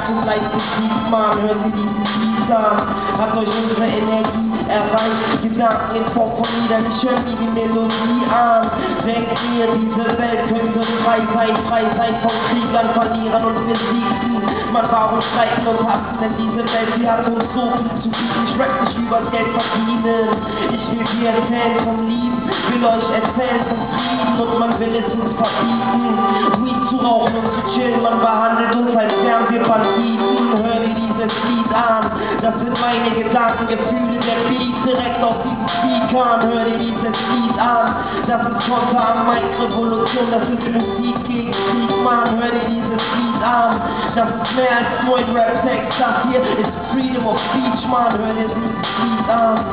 und leicht besiegt, man, hört sie diesen Beat an, hat euch unsere Energie erreicht, Gedanken in Form von Liedern, ich höre mir die Melodie an, denkt ihr, diese Welt könnte frei sein von Kriegern, Verlierern und Besiegten, man, warum streiten und hassen, denn diese Welt, die hat uns so viel zu bieten, ich rap nicht übers Geld verdienen, ich will dir erzählen vom Lieben, will euch erzählen vom Frieden und man will es uns verbieten, Weed zu rauchen und zu chillen, man behandelt uns als wären wir Banditen, hör dir dieses Lied an, das sind meine Gedanken, Gefühle, der Beat direkt auf diesen Speakern, hör dir dieses Lied an, das ist Konter am Mic-Revolution, das ist Musik gegen Krieg, man, hör dir dieses Lied an, das ist mehr als nur ein Rap-Text, das hier ist Freedom of Speech, man, hör dir dieses Lied an,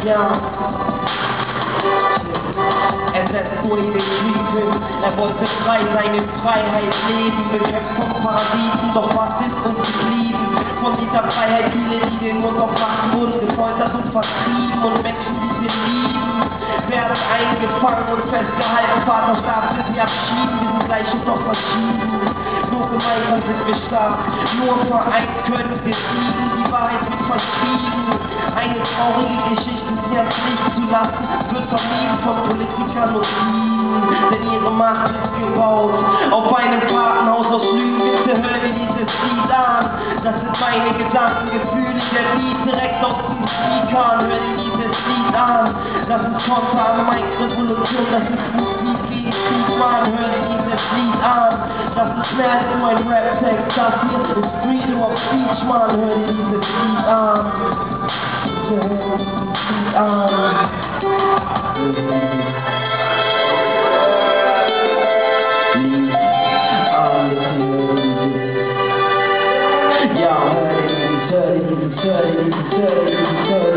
ja. Er setzt vor den Kriegen, er wollte frei sein, in Freiheit leben, bekämpft vom Parasiten, doch was ist uns geblieben? Von dieser Freiheit viele, die den Mund aufmachen, wurden gefoltert und vertrieben und Menschen, die wir lieben, werden eingefangen und festgehalten, Vaterstab für sie abschieden, wir sind gleich und doch verschieden, nur gemeinsam sind wir stark, nur vereint können wir siegen, die Wahrheit wird verschwiegen, eine traurige Geschichte, sie ans Licht zu lassen, wird vermieden von Politikern und Lieben, denn ihre Macht ist gebaut auf einem Kartenhaus aus Lügen. Bitte hör dir dieses Lied an, das sind meine Gedanken, Gefühle, der Beat direkt auf den Speakern, hör dir dieses Lied an, das ist Konter am Mic-Revolution, das ist Musik gegen Krieg, man, hör dir dieses Lied an, das ist mehr als nur ein Rap-Text, das hier ist Freedom of Speech, man, hör dir dieses Lied an, hör dir dieses Lied an. Yeah,